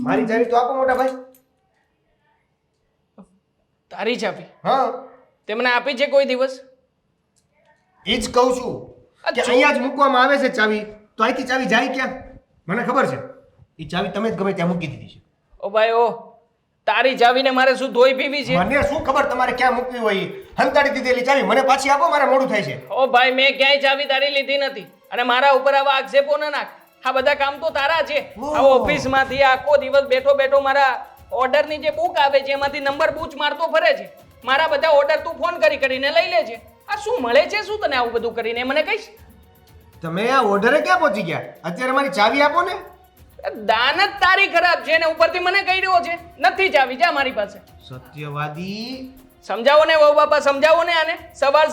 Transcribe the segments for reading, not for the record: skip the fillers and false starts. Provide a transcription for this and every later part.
મારી ચાવી તો આપો મોટા ભાઈ. તારી ચાવી હા, તે મને આપી છે કોઈ દિવસ? એ જ કહું છું કે અહીંયા જ મૂકવામાં આવે છે ચાવી, તો અહીંથી ચાવી જાય ક્યાં? મને ખબર છે એ ચાવી તમે જ ગમે ત્યાં મૂકી દીધી છે. ઓ ભાઈ ઓ, તારી ચાવીને મારે શું ધોઈ પીવી છે? મને શું ખબર તમારે ક્યાં મૂકવી હોય ઈ? હંતાડી દીધેલી ચાવી મને પાછી આપો, મારે મોડું થાય છે. ઓ ભાઈ, મેં ક્યાંય ચાવી તારી લીધી નથી અને મારા ઉપર આવા આક્ષેપો ન નાખ. આ બધા કામ તો તારા છે. આ ઓફિસમાંથી આખો દિવસ બેઠો બેઠો મારા ઓર્ડરની જે બુક આવે છે એમાંથી નંબર બૂચ મારતો ફરે છે. મારા બધા ઓર્ડર તું ફોન કરીને લઈ લે છે. આ શું મળે છે શું તને આવું બધું કરીને મને કહીશ? તમે આ ઓર્ડરે ક્યાં પહોંચી ગયા? અત્યારે મારી ચાવી આપો ને. દાન જ તારી ખરાબ છે ને ઉપરથી મને કહી રહ્યો છે નથી ચાવી, જા મારી પાસે. સત્યવાદી. સમજાવો ને વહુ બાપા, સમજાવો ને આને.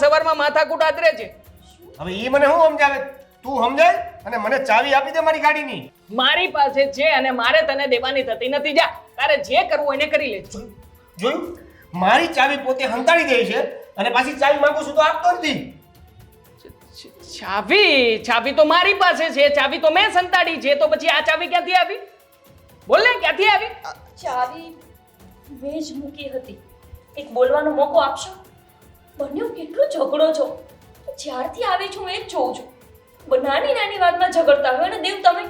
સવારમાં માથાકૂટ આદરે છે. હવે એ મને શું સમજાવે? તું સમજાય અને મને ચાવી આપી દે મારી ગાડીની. મારી પાસે છે અને મારે તને દેવાની થતી નથી. જા, તારે જે કરવું એને કરી લેજો. જોયું? મારી ચાવી પોતે હંતાડી દે છે અને પાછી ચાવી માંગુ છું તો આપતો નથી. ચાવી તો મારી પાસે છે, ચાવી તો મેં સંતાડી છે, તો પછી આ ચાવી ક્યાંથી આવી? બોલ ને, ક્યાંથી આવી? ચાવી મેં જ મૂકી હતી. એક બોલવાનો મોકો આપશો? બન્યો કેટલો ઝઘડો છો. જ્યારથી આવી છું એ જ જોઉં છું. નાની નાની વાતમાં ઝઘડતા હોય. અને દેવ, તમે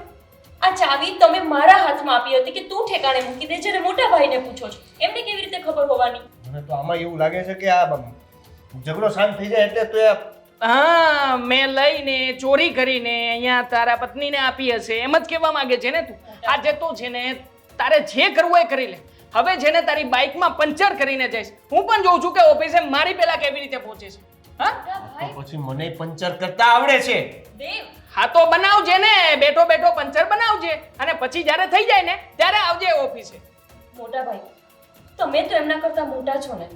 આ ચાવી તમે મારા હાથમાં આપી હતી કે તું ઠેકાણે મૂકી દેજે અને મોટા ભાઈને પૂછો છો. એમને કેવી રીતે ખબર હોવાની? મને તો આમાં એવું લાગે છે કે આ ઝઘડો શાંત થઈ જાય એટલે તો હા, મેં લઈને ચોરી કરીને અહીંયા તારા પત્નીને આપી હશે એમ જ કહેવા માંગે છે ને તું? આજે તો છે ને તારે જે કરવું એ કરી લે. હવે છે ને તારી બાઇકમાં પંચર કરીને જઈશ. હું પણ જોઉં છું કે ઓફિસે મારી પહેલા કેવી રીતે પહોંચે છે. હા, તો પછી મને પંચર કરતા આવડે છે. દેવ, હા તો બનાવજે ને, બેઠો બેઠો પંચર બનાવજે અને પછી જ્યારે થઈ જાય ને ત્યારે આવજે ઓફિસે. મોટા ભાઈ, તમે તો એમના કરતા મોટા છો ને.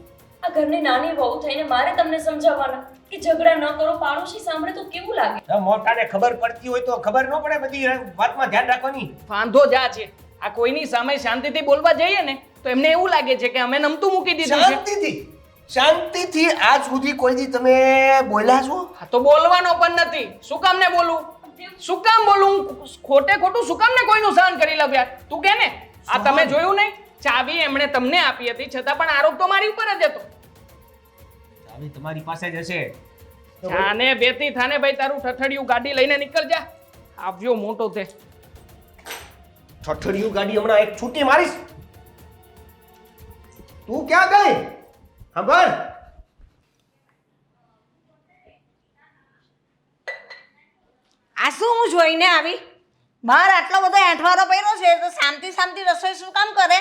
આ ઘરની નાની વહુ થઈને મારે તમને સમજાવવાના કે ઝઘડા ન કરો. પાડોશી સાંભળે તો કેવું લાગે? મોટાને ખબર પડતી હોય તો ખબર ન પડે? બધી વાતમાં ધ્યાન રાખવાની. વાંધો જા છે. આ કોઈની સામે શાંતિથી બોલવા જઈએ ને તો એમને એવું લાગે છે કે અમે નમતું મૂકી દીધું છે. શાંતિથી આજ સુધી કોઈ દી તમે બોલ્યા છો? હા તો બોલવાનો પણ નથી. શું કામ ને બોલું? શું કામ બોલું? ખોટે ખોટું શું કામ ને કોઈનું સહન કરી લઉં યાર? તું કે ને, આ તમે જોયું નહીં? ચાવી એમણે તમને આપી હતી છતાં પણ આરોપ તો મારી ઉપર જ હતો. ચાવી તમારી પાસે જ હશે. થાને બેતી થાને ભાઈ, તારું ઠઠડિયું ગાડી લઈને નીકળ જા. આવજો મોટો તે. ઠઠડિયું ગાડી હમણાં એક છૂટી મારીશ. તું ક્યાં ગઈ? ખબર? આ શું હું જોઈને આવી? બહાર આટલો બધો એંઠવારો પડ્યો છે તો શાંતિ રસોઈ શું કામ કરે?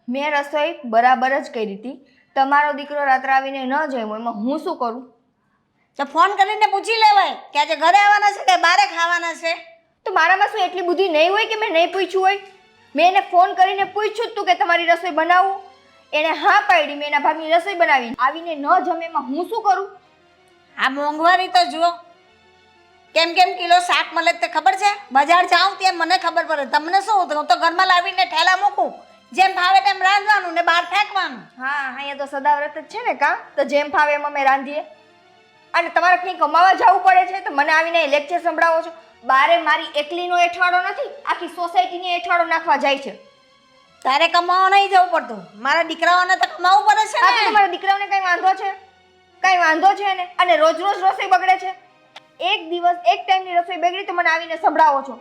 મેં રસોઈ બરાબર જ કરી હતી. તમારો દીકરો રાત્રે આવીને ન જમ્યો, એમાં હું શું કરું? તો ફોન કરીને પૂછી લેવાય કે આજે ઘરે આવવાના છે કે બહાર ખાવાના છે. તો મારામાં શું એટલી બુદ્ધિ નહીં હોય કે મેં નહીં પૂછ્યું હોય? મેં એને ફોન કરીને પૂછ્યું જ તું કે તમારી રસોઈ બનાવું. એણે હા પાડી. મેં એના ભાગની રસોઈ બનાવી. આવીને ન જમે એમાં હું શું કરું? આ મોંઘવારી તો જુઓ કેમ કિલો શાક મળે તે ખબર છે? બજાર જાઉં ત્યાં મને ખબર પડે. તમને શું? હું તો ઘરમાં લાવીને ઠેલા મૂકું, જેમ ફાવે તેમ રાંધવાનું ને બહાર ફેંકવાનું. હા, અહીંયા તો સદાવ્રત જ છે ને કાં? તો જેમ ફાવે એમ અમે રાંધીએ. અને તમારે કંઈ કમાવા જવું પડે છે તો મને આવીને લેક્ચર સંભળાવો છો. બારે મારી એકલીનો એઠવાડો નથી, આખી સોસાયટીને એઠવાડો નાખવા જાય છે. તારે કમાવા નહીં જવું પડતું, મારા દીકરાઓને તો કમાવું પડે છે ને. તમારા દીકરાઓને કઈ વાંધો છે? કઈ વાંધો છે ને? અને રોજ રસોઈ બગડે છે. એક દિવસ એક ટાઈમની રસોઈ બગડી તો મને આવીને સંભળાવો છો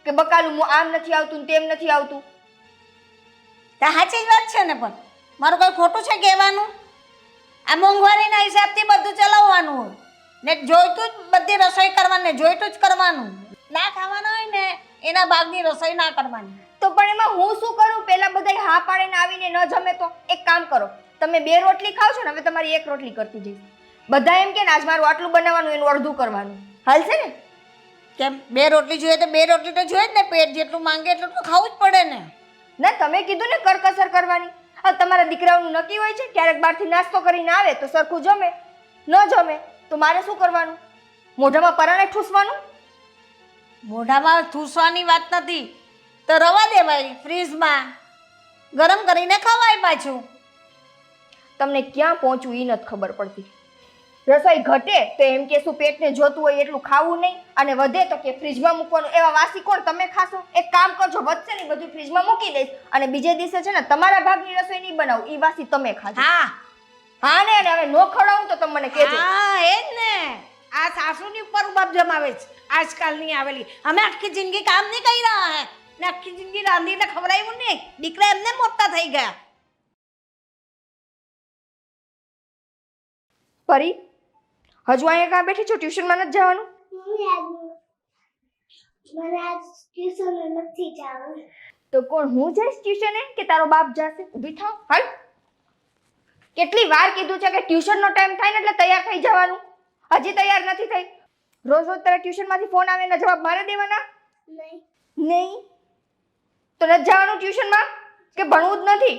કે બકાલું આમ નથી આવતું તેમ નથી આવતું. તો સાચી જ વાત છે ને, પણ મારું કોઈ ખોટું છે કહેવાનું? આ મોંઘવારીના હિસાબથી બધું ચલાવવાનું હોય ને, જોઈતું જ બધી રસોઈ કરવાની, જોઈતું જ કરવાનું. ના ખાવાના હોય ને એના ભાગની રસોઈ ના કરવાની. તો પણ એમાં હું શું કરું? પહેલા બધા હા પાડીને આવીને ન જમે તો એક કામ કરો, તમે 2 રોટલી ખાવ છો ને, હવે તમારી 1 રોટલી કરતી જઈશ. બધા એમ કે આજ મારું આટલું બનાવવાનું, એનું અડધું કરવાનું. હાલશે ને? કેમ 2 રોટલી જોઈએ તો 2 રોટલી તો જોઈએ જ ને. પેટ જેટલું માંગે એટલું તો ખાવું જ પડે ને. ના, તમે કીધું ને કરકસર કરવાની. હવે તમારા દીકરાઓનું નક્કી હોય છે, ક્યારેક બહારથી નાસ્તો કરીને આવે તો સરખું જમે, ન જમે તો મારે શું કરવાનું? મોઢામાં પરાણે ઠૂસવાનું? મોઢામાં ઠૂસવાની વાત નથી, તો રવા દેવાય ફ્રીજમાં ગરમ કરીને ખવાય પાછું. તમને ક્યાં પહોંચવું એ નથી ખબર પડતી. રસોઈ ઘટે તો એમ કે શું પેટને જોતું હોય એટલું ખાવું નહીં, અને વધે તો કે ફ્રીજમાં મૂકવાનું. એવા વાસી કોણ તમે ખાશો? એક કામ કરજો, વધશે ને બધું ફ્રીજમાં મૂકી દઈશ, અને બીજે દિવસે છે ને તમારા ભાગની રસોઈ નહીં બનાવું, ઈ વાસી તમે ખાજો. હા હા ને, અને હવે નો ખવડાવું તો તમે મને કહેજો. હા એ જ ને, આ સાસુની ઉપર ઉબાબ જમાવે છે આજકાલની આવેલી. અમે આખી જિંદગી કામ નહીં કરી રહ્યા હે ને આખી જિંદગી રાંધીને ખવડાવ્યું નહીં, દીકરા એમને મોટા થઈ ગયા. પરી, હજુ અહીંયા કાં બેઠી છો? ટ્યુશનમાં નથી જવાનું? મને આજ ટ્યુશન નથી જવું. તો કોણ, હું જઈશ ટ્યુશને કે તારો બાપ જશે? ઊભી થાવ, હાલ. કેટલી વાર કીધું છે કે ટ્યુશનનો ટાઈમ થાય ને એટલે તૈયાર થઈ જવાનું. હજી તૈયાર નથી થઈ. રોજ રોજ તારા ટ્યુશનમાંથી ફોન આવે એના જવાબ મારે દેવાના? નહીં. નહીં તો નથી જવાનું ટ્યુશનમાં કે ભણવું જ નથી?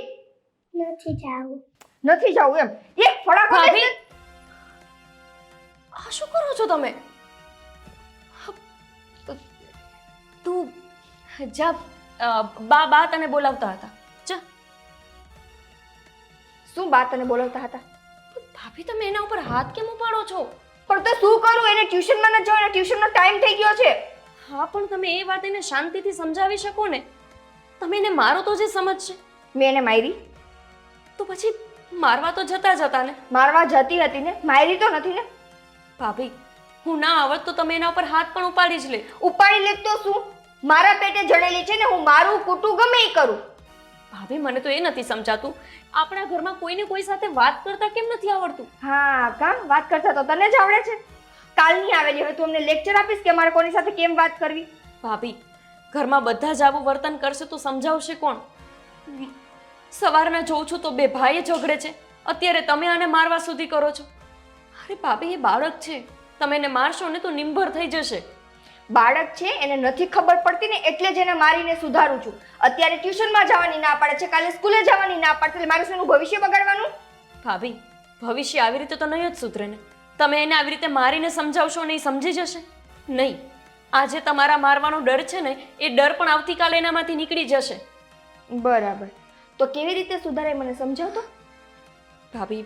નથી જવું. નથી જવું એમ? એક ફડાકો ભાભી! દેશે. આ શું કરો છો તમે? તું જા, બા તને બોલાવતા હતા. જા. શું બા તને બોલાવતા હતા? ભાભી તમે એના ઉપર હાથ કેમ ઉપાડો છો? પણ તો શું કરું, એને ટ્યુશનમાં ન જવાનું, ટ્યુશનનો ટાઈમ થઈ ગયો છે. હા પણ તમે એ વાત એને શાંતિથી સમજાવી શકો ને. તમે એને મારો તો જે સમજશે. મેં એને મારી? તો પછી મારવા તો જતા ને. મારવા જતી હતી ને, મારી તો નથી ને. ભાભી હું ના આવત તો તમે એના ઉપર હાથ પણ ઉપાડી જ લે. ઉપાડી લે તો શું? મારા પેટે જડેલી છે ને, હું મારું કુટું ગમે એ કરું. ભાભી મને તો એ નથી સમજાતું, આપણા ઘરમાં કોઈને કોઈ સાથે વાત કરતા કેમ નથી આવડતું? હા કા, વાત કરતા તો તને જ આવડે છે. કાલની આવેલી, હવે તું અમને લેક્ચર આપીશ કે મારે કોની સાથે કેમ વાત કરવી? ભાભી ઘરમાં બધા જ આવું વર્તન કરશે તો સમજાવશે કોણ? સવારના જોઉં છું તો બે ભાઈ ઝઘડે છે, અત્યારે તમે આને મારવા સુધી કરો છો. અરે ભાભી એ બાળક છે, તમે એને મારશો ને તો નિંભર થઈ જશે. બાળક છે, એને નથી ખબર પડતી ને એટલે જ એને મારીને સુધારું છું. અત્યારે ટ્યુશનમાં જવાની ના પાડે છે, કાલે સ્કૂલે જવાની ના પાડે, એટલે મારે શું એનું ભવિષ્ય બગાડવાનું? ભાભી ભવિષ્ય આવી રીતે તો નહીં જ સુધરે ને. તમે એને આવી રીતે મારીને સમજાવશો ને એ સમજી જશે નહીં. આજે તમારા મારવાનો ડર છે ને, એ ડર પણ આવતીકાલે એનામાંથી નીકળી જશે. બરાબર, તો કેવી રીતે સુધારે મને સમજાવતો? ભાભી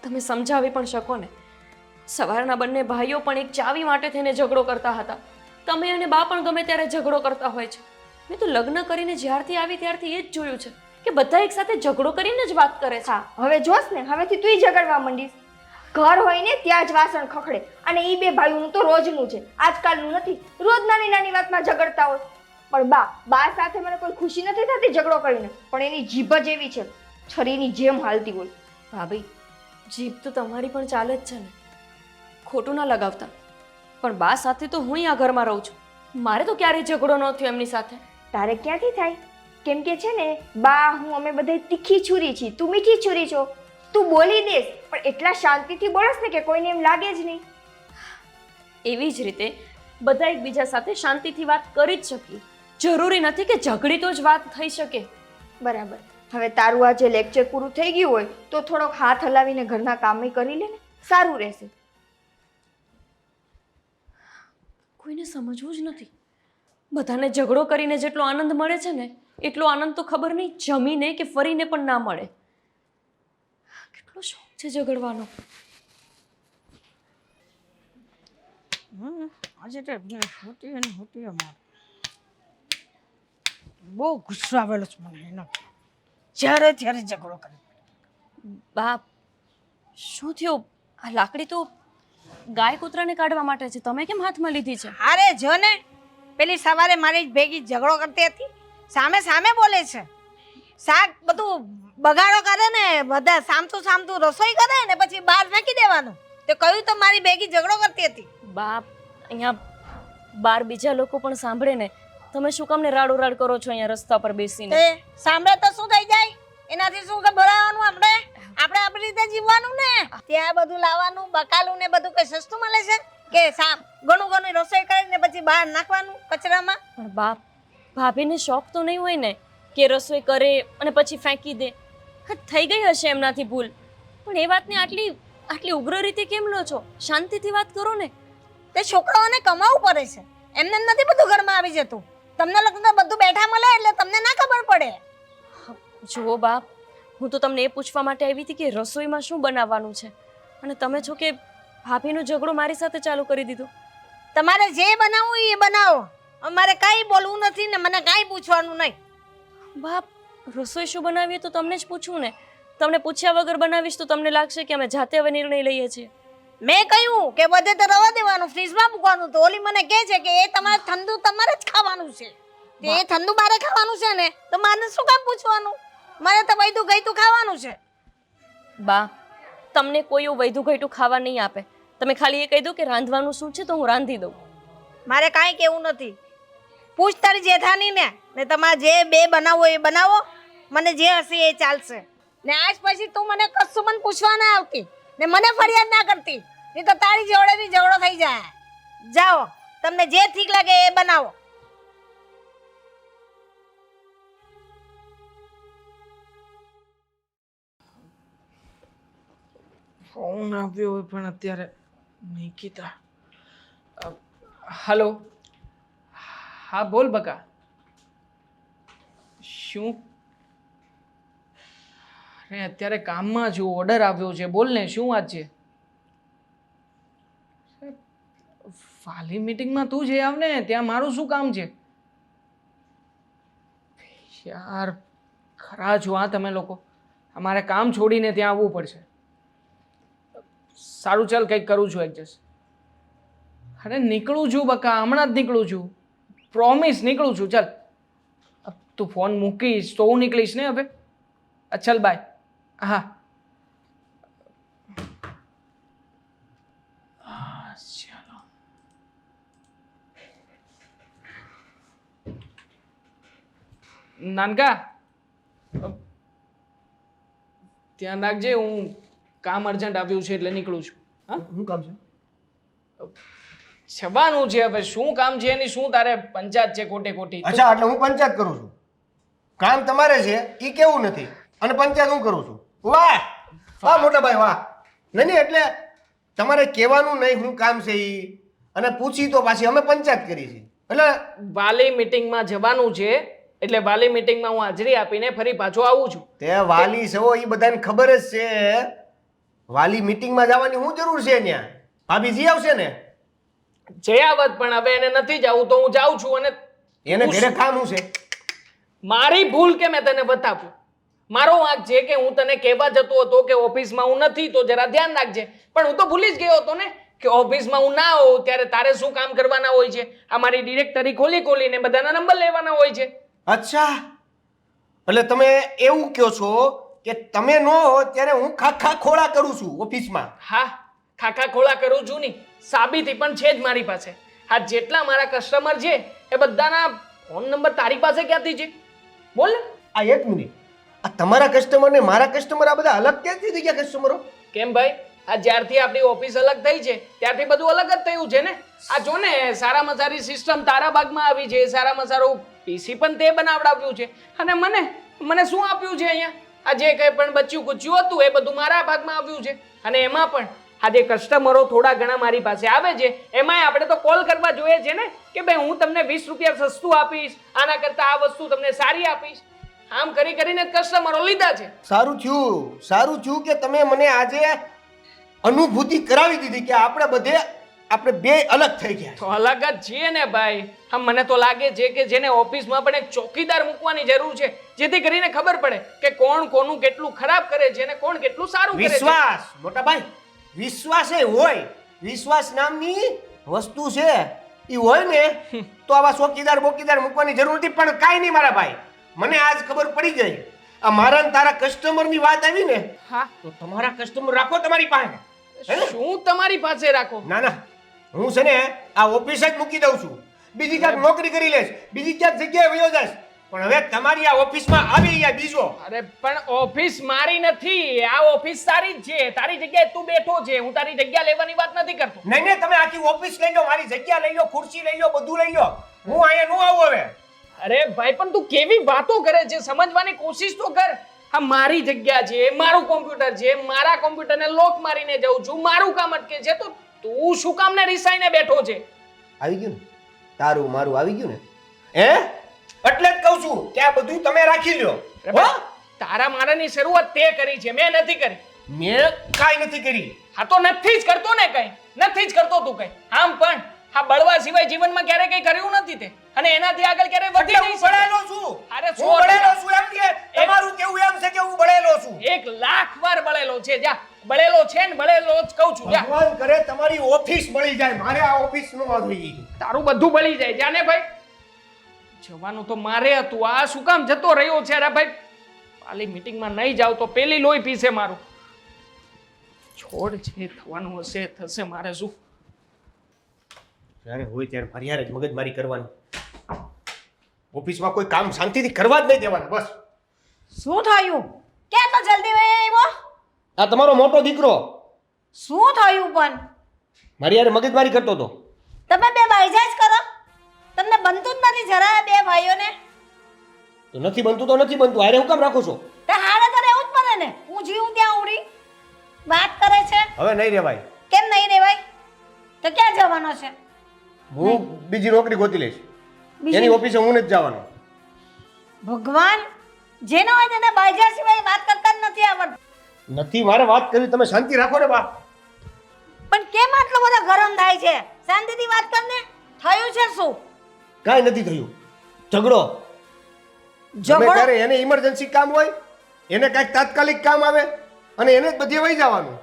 તમે સમજાવી પણ શકો ને. સવારના બંને ભાઈઓ પણ એક ચાવી માટે થઈને ઝઘડો કરતા હતા. તમે અને બા પણ ગમે ત્યારે ઝઘડો કરતા હોય છે. મેં તો લગ્ન કરીને જ્યારથી આવી ત્યારથી એ જ જોયું છે કે બધા એક સાથે ઝઘડો કરીને જ વાત કરે છે. હા, હવે જોશ ને, હવેથી તુંય ઝઘડવા માંડીશ. ઘર હોય ને ત્યાં જ વાસણ ખખડે, અને ઈ બે ભાઈઓનું તો રોજનું છે, આજકાલનું નથી. રોજ નાની નાની વાતમાં ઝઘડતા હોય. પણ બા સાથે મને કોઈ ખુશી નથી થતી ઝઘડો કરીને, પણ એની જીભ જ એવી છે, છરીની જેમ હાલતી હોય. ભાભી જીભ તો તમારી પણ ચાલે જ છે ને, ખોટું ના લગાવતા. પણ બા સાથે તો હું આ ઘરમાં રહું છું, મારે તો ક્યારેય ઝઘડો ન થયો એમની સાથે. તારે ક્યાંથી થાય? કેમ કે છે ને, બા હું અમે બધા તીખી છુરી છીએ, તું મીઠી છુરી છો. તું બોલી દેશ પણ એટલા શાંતિથી બોલસ ને કે કોઈને એમ લાગે જ નહીં. એવી જ રીતે બધા એકબીજા સાથે શાંતિથી વાત કરી જ શકીએ. જરૂરી નથી કે ઝઘડી તો જ વાત થઈ શકે. બરાબર, હવે તારું આ જે લેક્ચર પૂરું થઈ ગયું હોય તો થોડોક હાથ હલાવીને ઘરના કામે કરી લે ને, સારું રહેશે. કોઈને સમજવું જ નથી. બધાને ઝઘડો કરીને જેટલો આનંદ મળે છે ને, એટલો આનંદ તો ખબર નહીં જમીને કે ફરીને પણ ના મળે. કેટલો શોખ છે ઝઘડવાનો. આજે તો હોતી અમારે બહુ ગુસ્સો આવેલો છે મને એનો, જ્યારે ત્યારે ઝઘડો કરે. બાપ શું થયું? આ લાકડી તો ગાય કૂતરાને કાઢવા માટે છે, તમે કેમ હાથમાં લીધી છે? અરે જો ને, પેલી સવારે મારી ભેગી ઝઘડો કરતી હતી, સામે બોલે છે, શાક બધું બગાડો કરે ને, બધા સામતું રસોઈ કરે ને પછી બહાર નાખી દેવાનું. તે કહ્યું તો મારી ભેગી ઝઘડો કરતી હતી. બાપ અહીંયા બાર બીજા લોકો પણ સાંભળે ને, તમે શું કામને રાડોરાડ કરો છો અહીંયા રસ્તા પર બેસીને? તે સાંભળે તો શું થઈ જાય? એનાથી શું કે ભરાવાનું? આપણે આપણી રીતે જીવવાનું ને. ત્યાં બધું લાવવાનું, બકાલું ને બધું કઈ સસ્તું મળે છે કે ઘણું રસોઈ કરીને પછી બહાર નાખવાનું કચરામાં? પણ બાપ ભાભીને શોખ તો નહીં હોય ને કે રસોઈ કરે અને પછી ફેંકી દે. થઈ ગઈ હશે એમનાથી ભૂલ, પણ એ વાતને આટલી ઉગ્ર રીતે કેમ લો છો? શાંતિથી વાત કરો ને. તે છોકરાઓને કમાવું પડે છે, એમને નથી બધું ઘરમાં આવી જતું. તમને લગતું બધું બેઠા મળે એટલે તમને ના ખબર પડે. જુઓ બાપ, હું તો તમને એ પૂછવા માટે આવી હતી કે રસોઈમાં શું બનાવવાનું છે, અને તમે છો કે ભાભીનો ઝઘડો મારી સાથે ચાલુ કરી દીધો. તમારે જે બનાવવું એ બનાવો, અમારે કાંઈ બોલવું નથી ને મને કાંઈ પૂછવાનું નહીં. બાપ, રસોઈ શું બનાવીએ તો તમને જ પૂછવું ને. તમને પૂછ્યા વગર બનાવીશ તો તમને લાગશે કે અમે જાતે હવે નિર્ણય લઈએ છીએ. મેં કહ્યું કે બધે તો રવા દેવાનું, ફ્રીજમાં મૂકવાનું, તો ઓલી મને કહે છે કે એ તમારે ઠંડુ તમારે જ ખાવાનું છે. તે એ ઠંડુ મારે ખાવાનું છે ને તો મારે શું કામ પૂછવાનું? મારે તો વૈદું ગઈતું ખાવાનું છે. બા, તમને કોઈ એવું વૈધું ઘઈટું ખાવા નહીં આપે. તમે ખાલી એ કહી દો કે રાંધવાનું શું છે તો હું રાંધી દઉં. મારે કાંઈ કેવું નથી. પૂછ તારી જેઠાણીને ને તમારે જે બે બનાવો એ બનાવો, મને જે હશે એ ચાલશે. ને આજ પછી તું મને કશું મને પૂછવા ના આવતી ને મને ફરિયાદ ના કરતી, નહીં તો તારી જોડે બી ઝઘડો થઈ જાય. જાઓ, તમને જે ઠીક લાગે એ બનાવો. ફોન આવ્યો હોય પણ અત્યારે નિકિતા. હલો, હા બોલ બકા. શું? અરે અત્યારે કામમાં છું, ઓર્ડર આવ્યો છે, બોલ ને શું વાત છે? વાલી મીટિંગમાં તું જઈ આવ ને, ત્યાં મારું શું કામ છે? યાર ખરા છો હા તમે લોકો, અમારે કામ છોડીને ત્યાં આવવું પડશે. સારું ચાલ, કંઈક કરું છું એડજસ્ટ. અરે નીકળું છું બકા, હમણાં જ નીકળું છું, પ્રોમિસ નીકળું છું. ચાલ તું ફોન મૂકીશ તો હું નીકળીશ ને હવે. ચાલ બાય. હા ચાલો. નાનકા ધ્યાન રાખજે, હું કામ અર્જન્ટ આવ્યું છે એટલે નીકળું છું. હા, શું કામ છે? જવાનું છે હવે, શું કામ છે એની શું તારે પંચાયત છે ખોટે ખોટી? અચ્છા, એટલે હું પંચાયત કરું છું. કામ તમારે છે એ કેવું નથી અને પંચાયત હું કરું છું. વાહ વાહ મોટા ભાઈ વાહ. નહીં એટલે તમારે કહેવાનું નહીં શું કામ છે એ, અને પૂછી તો પાછી અમે પંચાયત કરી છે. એટલે વાલી મીટિંગમાં જવાનું છે એટલે વાલી મીટિંગમાં હું હાજરી આપીને ફરી પાછો આવું છું. તે વાલી છો એ બધાને ખબર જ છે. વાલી મીટિંગમાં જવાની શું જરૂર છે? ત્યાં ભાભીજી આવશે ને. જયાવત પણ હવે એને નથી જવું તો હું જાઉં છું. અને એને ઘરે કામ શું છે? મારી ભૂલ કે મેં તને બતાવ્યું, મારો વાંક છે કે હું તને કહેવા જતો હતો કે ઓફિસમાં હું નથી તો જરા ધ્યાન રાખજે, પણ હું તો ભૂલી જ ગયો હતો ને કે ઓફિસમાં હું ના હોઉં ત્યારે તારે શું કામ કરવાના હોય છે. આ મારી ડિરેક્ટરી ખોલીને બધાના નંબર લેવાના હોય છે. અચ્છા, એટલે તમે એવું કહો છો કે તમે ન હો ત્યારે હું ખાખા ખોળા કરું છું ઓફિસમાં? હા, ખાખા ખોળા કરું છું નહીં, સાબિતી પણ છે જ મારી પાસે. આ જેટલા મારા કસ્ટમર છે એ બધાના ફોન નંબર તારી પાસે ક્યાંથી છે? બોલ ને. આ એક મિનિટ, આ તમારા કસ્ટમર ને મારા કસ્ટમર આ બધા અલગ ક્યાંથી થઈ ગયા કસ્ટમરો? કેમ ભાઈ, આ જ્યારથી આપણી ઓફિસ અલગ થઈ છે ત્યારથી બધું અલગ જ થયું છે ને. આ જો ને, સારામાં સારી સિસ્ટમ તારા ભાગમાં આવી છે, સારામાં સારું પીસી પણ તે બનાવડાવ્યું છે, અને મને શું આપ્યું છે અહીંયા? આ જે કંઈ પણ બચ્યું કુચ્યું હતું એ બધું મારા ભાગમાં આવ્યું છે. અને એમાં પણ આ જે કસ્ટમરો થોડા ઘણા મારી પાસે આવે છે એમાંય આપણે તો કોલ કરવા જોઈએ છે ને કે ભાઈ હું તમને 20 રૂપિયા સસ્તું આપીશ, આના કરતાં આ વસ્તુ તમને સારી આપીશ. આમ કરીને કસ્ટમરો લીધા છે. સારું થયું કે તમે મને આજે અનુભૂતિ કરાવી દીધી કે આપણે બે અલગ થઈ ગયા. તો અલગ જ છીએ ને ભાઈ. હા, મને તો લાગે છે કે જેને ઓફિસમાં પણ એક ચોકીદાર મૂકવાની જરૂર છે, જેથી કરીને ખબર પડે કે કોણ કોનું કેટલું ખરાબ કરે છે અને કોણ કેટલું સારું કરે છે. વિશ્વાસ મોટા ભાઈ, વિશ્વાસ એ હોય, વિશ્વાસ નામની વસ્તુ છે એ હોય ને તો આવા ચોકીદાર મૂકવાની જરૂર નથી. પણ કાંઈ નહીં મારા ભાઈ, મને આજ ખબર પડી ગઈ. આ મારા ને તારા કસ્ટમરની વાત આવી ને, હા, તો તમારા કસ્ટમર રાખો તમારી પાસે. શું તમારી પાસે રાખો? ના, હું છે ને આ ઓફિસ જ મૂકી દઉં છું. બીજી ક્યાંક નોકરી કરી લઈશ, બીજી ક્યાંક જગ્યાએ વયો જઈશ. પણ હવે તમારી આ ઓફિસમાં આવી ગયા બીજો. અરે પણ ઓફિસ મારી નથી, આ ઓફિસ તારી જ છે. તારી જગ્યાએ તું બેઠો છે, હું તારી જગ્યા લેવાની વાત નથી કરતો. નહીં, તમે આખી ઓફિસ લઈ લો, મારી જગ્યા લઈ લો, ખુરશી લઈ લો, બધું લઈ લો. હું અહીંયા નો આવું હવે. અરે ભાઈ, પણ તું કેવી વાતો કરે છે, સમજવાની કોશિશ તો કર. આ મારી જગ્યા છે, મારું કોમ્પ્યુટર છે, મારા કોમ્પ્યુટરને લોક મારીને જાઉં છું, મારું કામ અટકે છે, તો તું શું કામને રિસાઈને બેઠો છે? આવી ગયું ને, તારું મારું આવી ગયું ને, એટલે જ કહું છું કે આ બધું તમે રાખી લ્યો. તારા મારાની શરૂઆત તે કરી છે, મેં નથી કરી. મેં કાંઈ નથી કરી. હા તો નથી જ કરતો ને કઈ, નથી જ કરતો તું કઈ. આમ પણ આ બળવા સિવાય જીવનમાં ક્યારે કઈ કર્યું નથી તે, અને એનાથી આગળ ક્યારે વધી એટલે નહીં હું ભણેલો છું. અરે હું ભણેલો છું એમ કે તમારું કેવું એમ છે કે હું ભણેલો છું. 1,00,000 વાર બળેલો છે. જા, બળેલો છે ને બળેલો જ કહું છું. જા, ભગવાન કરે તમારી ઓફિસ મળી જાય, મારે આ ઓફિસ નો જોઈએ. તારું બધું બળી જાય. જાને ભાઈ, જવાનું તો મારે હતું, આ શું કામ જતો રહ્યો છે? અરે ભાઈ, પાલી મીટિંગમાં નહીં જાવ તો પેલી લોહી પીશે મારું. છોડ, જે થવાનું હશે થશે, મારે શું. જ્યારે હોય ત્યારે મારી યાર જ મગજમારી કરવાની. ઓફિસમાં કોઈ કામ શાંતિથી કરવા જ નહીં દેવાના, બસ. શું થયું કે તો જલ્દી વહી આવ્યો? આ તમારો મોટો દીકરો શું થયું પણ? મારી યાર મગજમારી કરતો હતો. તમે બે ભાઈજા જ કરો, તમને બનતું જ નથી જરા બે ભાઈઓને? તો નથી બનતું તો નથી બનતું, હારે હું કામ રાખો છો? તે હારે તો રહેવું જ પડે ને. હું જીવું ત્યાં ઉડી વાત કરે છે. હવે નહીં રેવાય. કેમ નહીં રેવાય? તો ક્યાં જવાનો છે? હું બીજી નોકરી ગોતી લઈશ. બીજી? એની ઓફિસે હું નથી જવાનો. ભગવાન, જેનો હોય તેને ભાઈજા સિવાય વાત કરતા જ નથી આવડતું. નથી મારે વાત કરવી, તમે શાંતિ રાખો ને બા. પણ કેમ આટલો બધો ગરમ થાય છે? શાંતિથી વાત કરને. થયું છે શું? કાંઈ નથી થયું. ઝઘડો. ગમે ઝઘડો? ત્યારે એને ઇમરજન્સી કામ હોય, એને કાંઈક તાત્કાલિક કામ આવે અને એને જ બધે વહી જવાનું.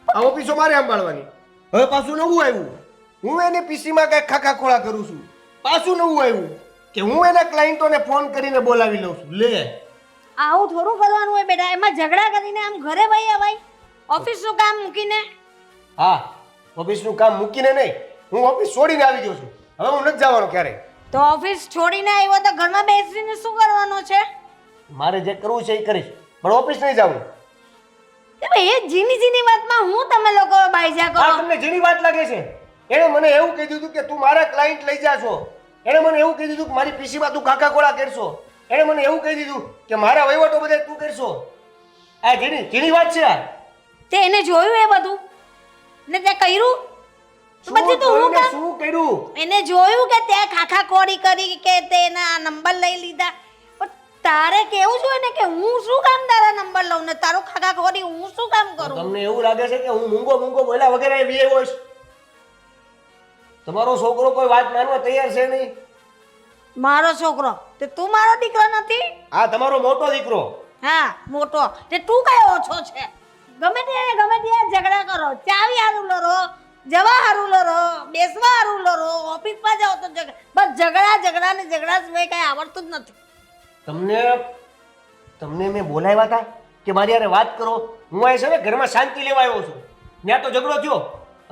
આ ઓફિસો મારે સંભાળવાની. હવે પાછું નવું આવ્યું, હું એને પીસીમાં કાંઈક ખાખા ખોળા કરું છું. પાછું નવું આવ્યું કે હું એના ક્લાયન્ટોને ફોન કરીને બોલાવી લઉં છું. લે, આવું થોડું કરવાનું હોય બેટા. એમાં ઝઘડા કરીને આમ ઘરે વહી અવાય? ઓફિસનું કામ મૂકીને? હા, ઓફિસનું કામ મૂકીને નહીં, હું ઓફિસ છોડીને આવી ગયો છું. હવે હું નથી જવાનો ક્યારેય. તો ઓફિસ છોડીને આવ્યો તો ઘરમાં બેસીને શું કરવાનું છે? મારે જે કરવું છે એ કરીશ, પણ ઓફિસ નહીં જવું. કે ભાઈ એ ઝીણી ઝીણી વાતમાં હું તમે લોકો બાઈજા આ કરો? તમને જેની વાત લાગે છે? એણે મને એવું કહી દીધું કે તું મારા ક્લાયન્ટ લઈ જાશો. એણે મને એવું કહી દીધું કે મારી પીસીમાં તું કાકા કોળા કરશો. એણે મને એવું કહી દીધું કે મારા વહીવટો બધા તું કરશો. આ જેની જેની વાત છે આ. તે એને જોયું એ બધું ને તે કર્યું? તો પછી તો હું કામ? શું કર્યું? એને જોયું કે તે ખાખા ખોડી કરી કે તેના નંબર લઈ લીધા? પણ તારે કેવું જોઈએ ને કે હું શું કામ તારા નંબર લઉં ને તારું ખાખા ખોડી હું શું કામ કરું? તમને એવું લાગે છે કે હું મૂંગો મૂંગો બોલ્યા વગેરે વીએ હોઈશ? તમારો છોકરો કોઈ વાત માનવા તૈયાર છે નહીં. મારો છોકરો તે તું મારો દીકરો નથી? આ તમારો મોટો દીકરો. હા, મોટો. તે તું કયો ઓછો છે? ગમે ત્યાં ઝઘડા કરો, ચાવી હારું લરો, જવા હારું લરો, બેસવા હારું લરો, ઓફિસમાં જાઓ તો બસ ઝઘડા ને ઝઘડા સિવાય કઈ આવડતું જ નથી. તમને મેં બોલાવ્યા હતા કે મારી યારે વાત કરો. હું આ છે ને ઘરમાં શાંતિ લેવા આવ્યો છું. ત્યાં તો ઝઘડો થયો.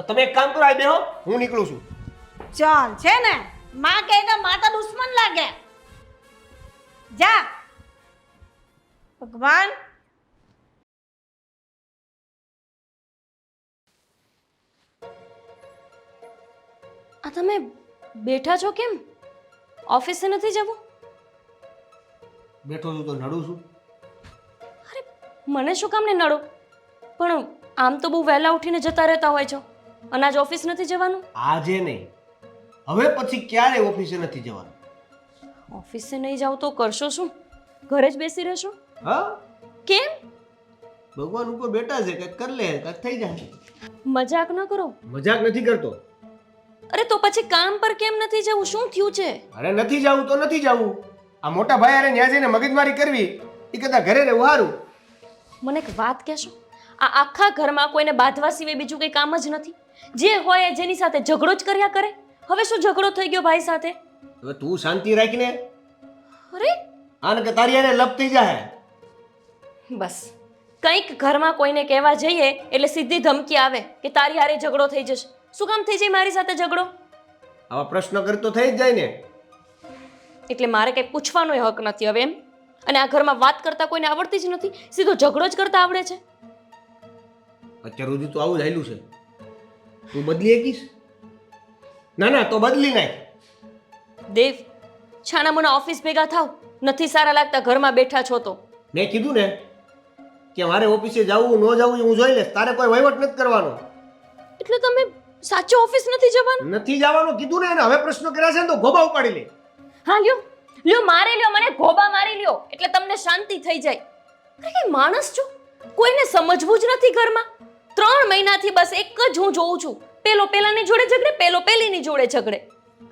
તમે એક કામ કરો, આ બેહો, હું નીકળું છું. ચાલ છે ને, માં કે એના માતા દુશ્મન લાગે. જા. ભગવાન, આ તમે બેઠા છો કેમ? ઓફિસે નથી જવું? બેઠો છું તો નડું છું. અરે મને શું કામ ને નડો? પણ આમ તો બહુ વહેલા ઉઠીને જતા રહેતા હોય છો, અને આજ ઓફિસ નથી જવાનું? આજે નહીં, હવે પછી ક્યારે ઓફિસે નથી જવાનું. ઓફિસે નહીં જાવ તો કરશો શું? ઘરે જ બેસી રહેશો? હા, કેમ? ભગવાન ઉપર બેઠા છે, કંઈક કરી લે, કંઈક થઈ જાય. મજાક ન કરો. મજાક નથી કરતો. અરે તો પછી કામ પર કેમ નથી જવું? શું થયું છે? અરે નથી જવું તો નથી જવું. આ મોટા ભાઈ અરે ન્યા જઈને મગજમારી કરવી એ કરતા ઘરે રહેવું સારું. મને એક વાત કહેશો? આ આખા ઘરમાં કોઈને બાંધવા સિવાય બીજું કંઈ કામ જ નથી. જે હોય એ જેની સાથે ઝઘડો જ કર્યા કરે. હવે શું ઝઘડો થઈ ગયો ભાઈ સાથે? હવે તું શાંતિ રાખીને, અરે આને કે તારી એને લપ થઈ જાય. બસ કંઈક ઘરમાં કોઈને કહેવા જઈએ એટલે સીધી ધમકી આવે કે તારી હારે ઝઘડો થઈ જશે. શું કામ થઈ જાય મારી સાથે ઝઘડો? આવા પ્રશ્ન કરી તો થઈ જ જાય ને. એટલે મારે કંઈ પૂછવાનો હક નથી હવે એમ? અને આ ઘરમાં વાત કરતા કોઈને આવડતી જ નથી, સીધો ઝઘડો જ કરતા આવડે છે. અત્યાર સુધી તો આવું જ હાલ્યું છે. તું બદલી શકીશ? ના ના, તો બદલી નાખ. દેવ, છાના મને ઓફિસ ભેગા થાવ. નથી સારા લાગતા ઘરમાં બેઠા છો તો. મેં કીધું ને કે મારે ઓફિસે જવું ન જવું હું જોઈ લઈશ, તારે કોઈ વહીવટ નથી કરવાનો. એટલે તમે સાચો ઓફિસ નથી જવાનું? નથી જવાનું કીધું ને એને. હવે પ્રશ્નો કર્યા છે ને તો ગોબા ઉપાડી લે. હા લ્યો લ્યો, મારી લ્યો, મને ગોબા મારી લ્યો એટલે તમને શાંતિ થઈ જાય. અરે કઈ માણસ છો? કોઈને સમજવું જ નથી ઘરમાં. 3 મહિનાથી બસ એક જ હું જોઉં છું, પેલો પેલાની જોડે ઝઘડે, પેલો પેલીની જોડે ઝઘડે.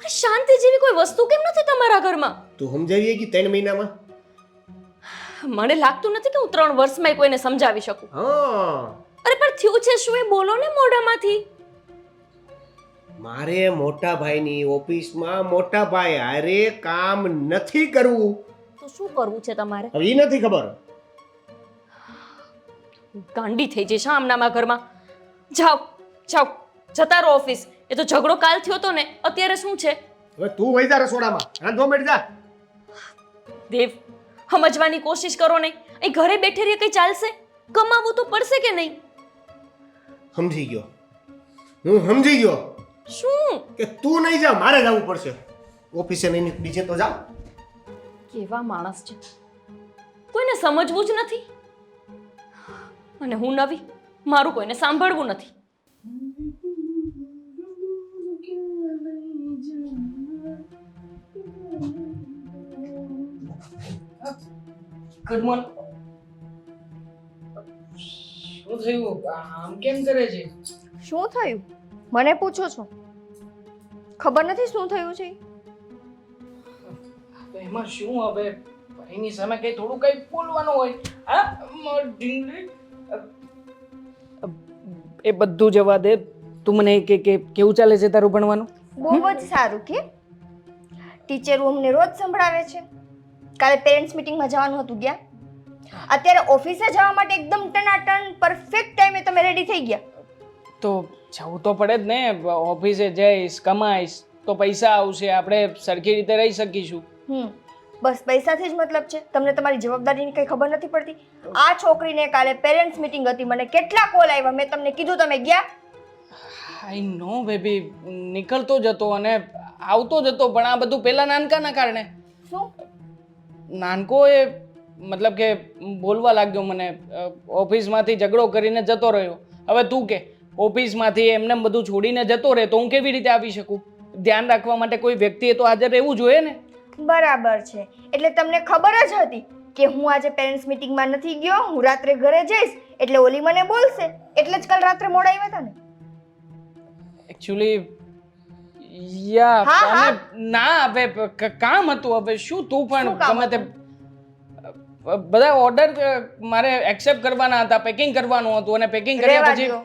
આ શાંતિ જેવી કોઈ વસ્તુ કેમ નથી તમારા ઘરમાં? તું સમજાવીએ કે 3 મહિનામાં? મને લાગતું નથી કે હું 3 વર્ષમાં કોઈને સમજાવી શકું. હા, અરે પણ થયું છે શું એ બોલો ને મોઢામાંથી. મારે મોટા ભાઈની ઓફિસમાં મોટા ભાઈ હારે કામ નથી કરવું. તો શું કરવું છે તમારે? હવે ઈ નથી ખબર. ગાંડી થઈ જઈશ આમનામાં ઘરમાં. જાઓ જાઓ, જતા રહો ઓફિસ. એ તો ઝઘડો કાલ થયો તો ને, અત્યારે શું છે? હવે તું વઈ જા રસોડામાં, રાંધવા માંડ જા. દેવ, સમજવાની કોશિશ કરો નહીં. અહીં ઘરે બેઠે રહી કઈ ચાલશે? કમાવવું તો પડશે કે નહીં? સમજી ગયો, હું સમજી ગયો શું કે તું નહીં જા, મારે જવું પડશે ઓફિસે. નહીં બીજે તો જા. કેવા માણસ છે, કોઈને સમજવું જ નથી. અને હું નવી, મારું કોઈને સાંભળવું નથી. Good morning. શું થયું? આમ કેમ કરે છે? શું થયું મને પૂછો છો? ખબર નથી શું થયું છે. તો એમાં શું હવે? એની સામે કઈ થોડું કઈ બોલવાનું હોય. હા, ઢીંગલી. એ બધું જવા દે. તું મને કે કેવું ચાલે છે તારું ભણવાનું? બહુ જ સારું. કે ટીચરો અમને રોજ સંભળાવે છે. કાલે પેરેન્ટ્સ મીટિંગમાં જવાનું હતું, ગયા. અત્યારે ઓફિસે જવા માટે એકદમ ટનાટન પરફેક્ટ ટાઈમે તમે રેડી થઈ ગયા. તો જવું તો પડે જ ને. ઓફિસે જઈશ, કમાઈશ તો પૈસા આવશે, આપણે સરખી રીતે રહી શકીશું. બસ પૈસાથી જ મતલબ છે? તમને તમારી જવાબદારીની કઈ ખબર નથી પડતી? આ છોકરીને કાલે પેરેન્ટ્સ મીટિંગ હતી, મને કેટલા કોલ આવ્યા, મેં તમને કીધું તમે ગયા? આઈ નો બેબી, નીકળતો જતો અને આવતો જતો, પણ આ બધું પેલા નાનકાના કારણે. શું? નાનકો એ મતલબ કે બોલવા લાગ્યો મને, ઓફિસમાંથી ઝઘડો કરીને જતો રહ્યો. હવે તું કે ઓફિસમાંથી એમને બધું છોડીને જતો રહે તો હું કેવી રીતે આવી શકું? ધ્યાન રાખવા માટે કોઈ વ્યક્તિએ તો હાજર રહેવું જોઈએ ને. બરાબર છે. એટલે તમને ખબર જ હતી કે હું આજે પેરેન્ટ્સ મીટિંગમાં નથી ગયો, હું રાત્રે ઘરે જઈશ, એટલે ઓલી મને બોલશે, એટલે જ કાલ રાત્રે મોડા આવ્યા હતા ને? એકચ્યુઅલી હા, હા. ના, હવે કામ હતું. હવે શું તું પણ શું કામ ગમે તે બધા ઓર્ડર મારે એક્સેપ્ટ કરવાના હતા, પેકિંગ કરવાનું હતું અને પેકિંગ કર્યા રહેવા પછી દ્યો.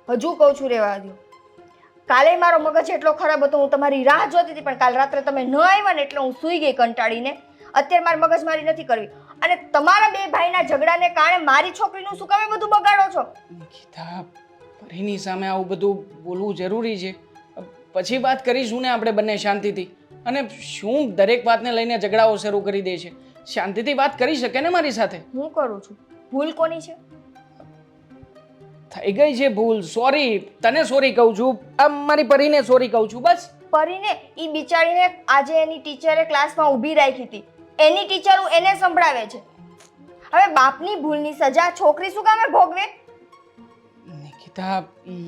હજુ કહું છું રહેવા દ્યો. કાલે મારો મગજ એટલો ખરાબ હતો, હું તમારી રાહ જોતી હતી, પણ કાલ રાત્રે તમે ન આવ્યા ને એટલે હું સૂઈ ગઈ કંટાળીને. અત્યારે મારી મગજમારી નથી કરવી. અને તમારા બે ભાઈના ઝઘડાને કારણે મારી છોકરીનું શું કામે બધું બગાડો છો? નિકિતા, પરીની સામે આવું બધું બોલવું જરૂરી છે? પછી વાત કરીશું ને આપણે બંને શાંતિથી. અને શું દરેક વાતને લઈને ઝઘડાઓ શરૂ કરી દે છે? શાંતિથી વાત કરી શકે ને મારી સાથે. હું કરું છું. ભૂલ કોની છે? થઈ ગઈ છે ભૂલ. સોરી, તને સોરી કહું છું, આ મારી પરીને સોરી કહું છું. બસ. પરીને ઈ બિચારીને આજે એની ટીચરે ક્લાસમાં ઊભી રાખી હતી. એની ટીચર એને સંભળાવે છે. હવે બાપની ભૂલની સજા છોકરી શું કામે ભોગવે? નિકિતા,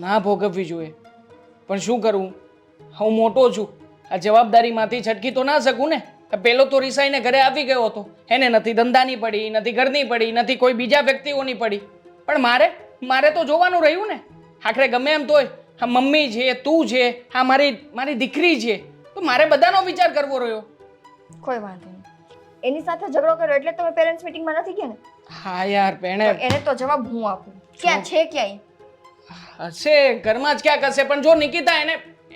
ના ભોગવવી જોઈએ, પણ શું કરું? હું મોટો છું, આ જવાબદારીમાંથી છટકી તો ના શકું ને. પેલો તો રિસાઈને ઘરે આવી ગયો હતો, એને નથી ધંધાની પડી, નથી ઘરની પડી, નથી કોઈ બીજા વ્યક્તિઓની પડી, પણ મારે તો જોવાનું રહ્યું ને. આખરે ગમે એમ તોય હા મમ્મી છે, તું છે, હા મારી દીકરી છે, તો મારે બધાનો વિચાર કરવો રહ્યો. કોઈ વાંધો નહીં. એની સાથે ઝઘડો કર્યો એટલે તમે પેરેન્ટ્સ મીટિંગમાં નથી ગયા ને? હા યાર ભેણે, તો એને તો જવાબ હું આપું. ક્યાં છે? ક્યાંય હશે, ઘરમાં જ ક્યાંક હશે. પણ જો નિકિતા,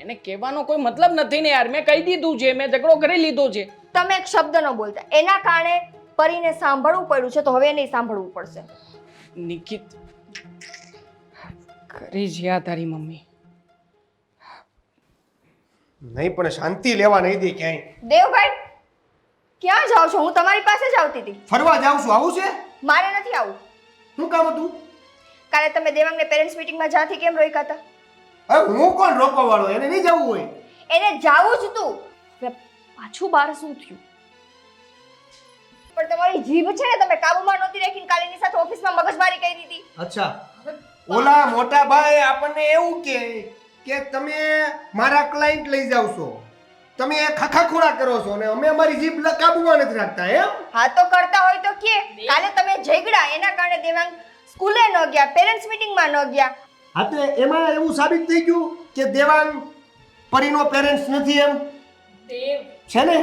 એને કહેવાનો કોઈ મતલબ નથી ને યાર. મેં કહી દીધું છે, મેં ઝઘડો કરી લીધો છે. તમે એક શબ્દ ન બોલતા, એના કારણે પરીને સાંભળવું પડ્યું છે, તો હવે નહીં સાંભળવું પડશે. નિકિત, કરી છે આ તારી મમ્મી. નહીં પણ શાંતિ લેવા નહીં દે ક્યાંય. દેવભાઈ, ક્યાં જાઓ છો? હું તમારી પાસે જ આવતી હતી. ફરવા જાઉં છું, આવું છે? મારે નથી આવું. શું કામ હતું? કાલે તમે દેવાંગને પેરેન્ટ્સ મીટિંગમાં જાથી કેમ રોક્યા હતા? હવે હું કોણ રોકવા વાળો? એને નહીં જવું હોય. એને જાવું જ તું. પાછું બાર શું થયું? પણ તમારી જીભ છે ને, તમે કાબુમાં નહોતી રાખીને કાલે એની સાથે ઓફિસમાં મગજમારી કરી દીધી. અચ્છા, ઓલા મોટા ભાઈ આપણને એવું કે તમે મારા ક્લાયન્ટ લઈ જાવ છો, તમે ખખાખોડા કરો છો અને અમે અમારી જીભ કાબુમાં નથી રાખતા એમ? હા તો કરતા હોય તો કે કાલે તમે ઝઘડા, એના કારણે દેવાંગ સ્કૂલે ન ગયા, પેરેન્ટ્સ મીટિંગમાં ન ગયા. હા તો એમાં એવું સાબિત થઈ ગયું કે દેવાંગ પરીનો પેરેન્ટ્સ નથી એમ દેવ છે ને?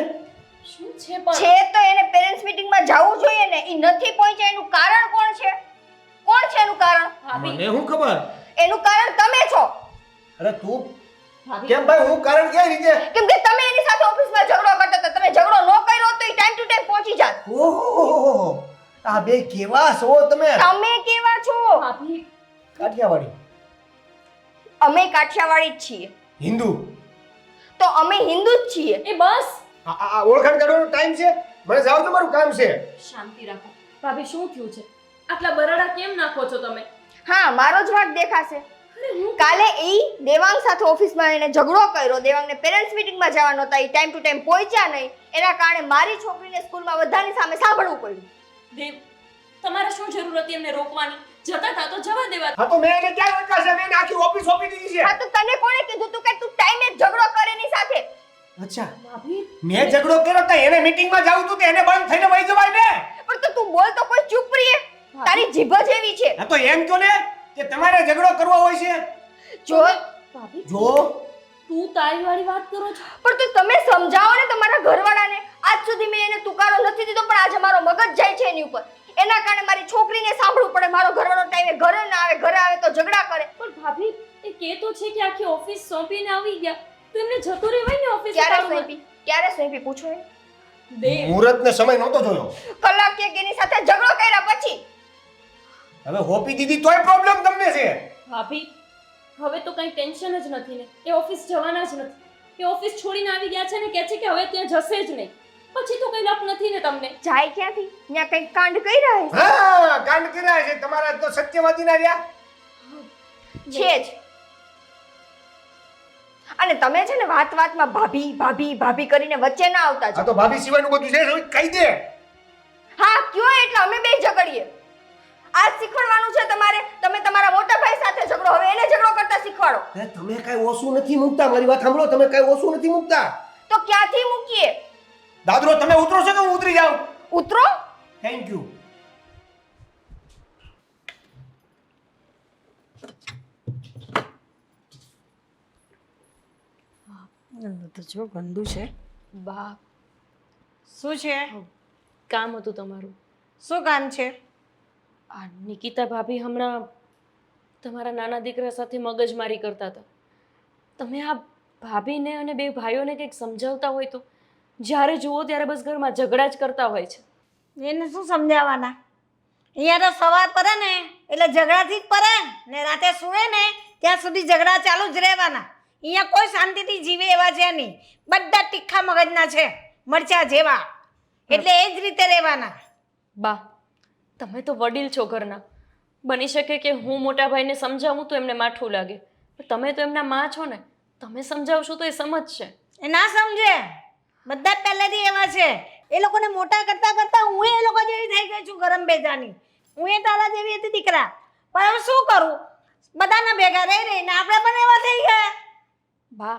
શું છે પણ છે તો એને પેરેન્ટ્સ મીટિંગમાં જવું જોઈએ ને. એ નથી પહોંચ્યા એનું કારણ કોણ છે? કોણ છે એનું કારણ? ભાભી મને શું ખબર? એનું કારણ તમે છો. અરે તું ભાભી કેમ ભાઈ, હું કારણ કઈ રીતે? કેમ કે તમે એની સાથે ઓફિસમાં ઝઘડો કરતા હતા. તમે ઝઘડો ન કર્યો તો એ ટાઈમ ટુ ટાઈમ પહોંચી જાત. ઓહો, આ બે કેવા છો તમે? તમે કેવા છો? ભાભી કાઠિયાવાડી, અમે કાઠિયાવાડી જ છીએ. હિન્દુ. તો અમે હિન્દુ જ છીએ. એ બસ આ ઓળખાણ કાઢવાનો ટાઈમ છે. મને જાવ તો મારું કામ છે. શાંતિ રાખો. ભાભી શું થયું છે? આટલા બરાડા કેમ નાખો છો તમે? હા, મારો જ વાંક દેખાશે. અરે હું કાલે ઈ દેવાંગ સાથે ઓફિસમાં એને ઝઘડો કર્યો. દેવાંગને પેરેન્ટ્સ મીટિંગમાં જવાનો હતા. એ ટાઈમ ટુ ટાઈમ પહોંચ્યા નહીં. એના કારણે મારી છોકરીને સ્કૂલમાં બધાની સામે સાંભળવું પડ્યું. દેવ તમારે શું જરૂર હતી એમને રોકવાની? જતા હતા તો જવા દેવા. હા તો મેં એને ક્યાં રોક્યા છે? મેં એને આખી ઓફિસ સોંપી દીધી છે. હા તો તને કોણે કીધું તું કે તું ટાઈમે ઝઘડો કરે એની સાથે? અચ્છા, ભાભી મેં ઝઘડો કર્યો તો એને મીટિંગમાં જાવું તું તો એને બંધ થઈને વહી જવાય ને. પણ તો તું બોલ તો કોઈ ચૂપ રહીએ. તારી જીભ જ એવી છે. હા તો એમ કહો ને કે તમારે ઝઘડો કરવો હોય છે. જો ભાભી જો તું તારી વાળી વાત કરો છો? પણ તો તમે સમજાવો ને તમારા ઘરવાળાને. આજ સુધી મેં એને તુકારો નથી દીધો પણ આજે મારો મગજ જાય છે એની ઉપર. એના કારણે મારી છોકરીને સાંભળવું પડે. મારો ઘરવાળો ટાઈમે ઘરે ના આવે, ઘરે આવે તો ઝઘડા કરે. પણ ભાભી એ કે તો છે કે આખી ઓફિસ સોંપીને આવી ગયા તો એમને જતું રહેવાય ને ઓફિસ. ક્યારે સોંપી પૂછો એને. દેવ મુહૂર્તનો સમય નહોતો જોયો. કલાક એક એની સાથે ઝઘડો કર્યા પછી હવે હોપી દીધી તોય પ્રોબ્લેમ તમને છે. ભાભી હવે તો કઈ ટેન્શન જ નથી ને. એ ઓફિસ જવાના જ નથી. એ ઓફિસ છોડીને આવી ગયા છે ને કહે છે કે હવે ત્યાં જશે જ નહીં. પછી તો કઈ લપ નથી ને તમને. જાય ક્યાંથી? ત્યાં કઈક કાંડ કર્યા હશે. હા, કાંડ કર્યા છે તમારા તો સત્યવાદી ના રહ્યા. છે જ. અને તમે છે ને વાત વાતમાં ભાભી ભાભી ભાભી કરીને વચ્ચે ના આવતા આ છો. તો ભાભી સિવાયનું બધું છે હવે કહી દે. હા કયો એટલે અમે બે ઝઘડીએ. આજ શીખવાડવાનું છે તમારે. તમે તમારા મોટા ભાઈ સાથે ઝઘડો, હવે એને ઝઘડો કરતા શીખવાડો. અરે તમે કઈ ઓછું નથી મૂકતા. મારી વાત સાંભળો, તમે કઈ ઓછું નથી મૂકતા. તો ક્યાંથી મૂકીએ? દાદરો તમે ઉતરો છો કે હું ઉતરી જાઉં? ઉતરો. Thank you. તો જો ગંદુ છે. બા શું છે? કામ હતું તમારું. શું કામ છે? આ નિકિતા ભાભી હમણાં તમારા નાના દીકરા સાથે મગજમારી કરતા હતા. તમે આ ભાભીને અને બે ભાઈઓને કંઈક સમજાવતા હોય તો. જ્યારે જુઓ ત્યારે બસ ઘરમાં ઝઘડા જ કરતા હોય છે. એને શું સમજાવવાના? અહીંયા તો સવાર પડે ને એટલે ઝઘડાથી જ પડે ને રાતે સૂવે ને ત્યાં સુધી ઝઘડા ચાલુ જ રહેવાના. અહીંયા કોઈ શાંતિથી જીવે એવા છે નહીં. બધા તીખા મગજના છે, મરચા જેવા. એટલે એ જ રીતે રહેવાના. બા તમે તો વડીલ છો ઘરના. બની શકે કે હું મોટા ભાઈને સમજાવું તો એમને માઠું લાગે. પણ તમે તો એમના માં છો ને. તમે સમજાવશો તો એ સમજશે. એ ના સમજે. બધા જ પહેલેથી એવા છે. એ લોકોને મોટા કરતા કરતા હું એ લોકો જેવી થઈ ગઈ છું, ગરમ ભેજાની. હું એ તારા જેવી હતી દીકરા. પણ હવે શું કરું? બધાના ભેગા રહી રહીને આપણે પણ એવા થઈ ગયા. બા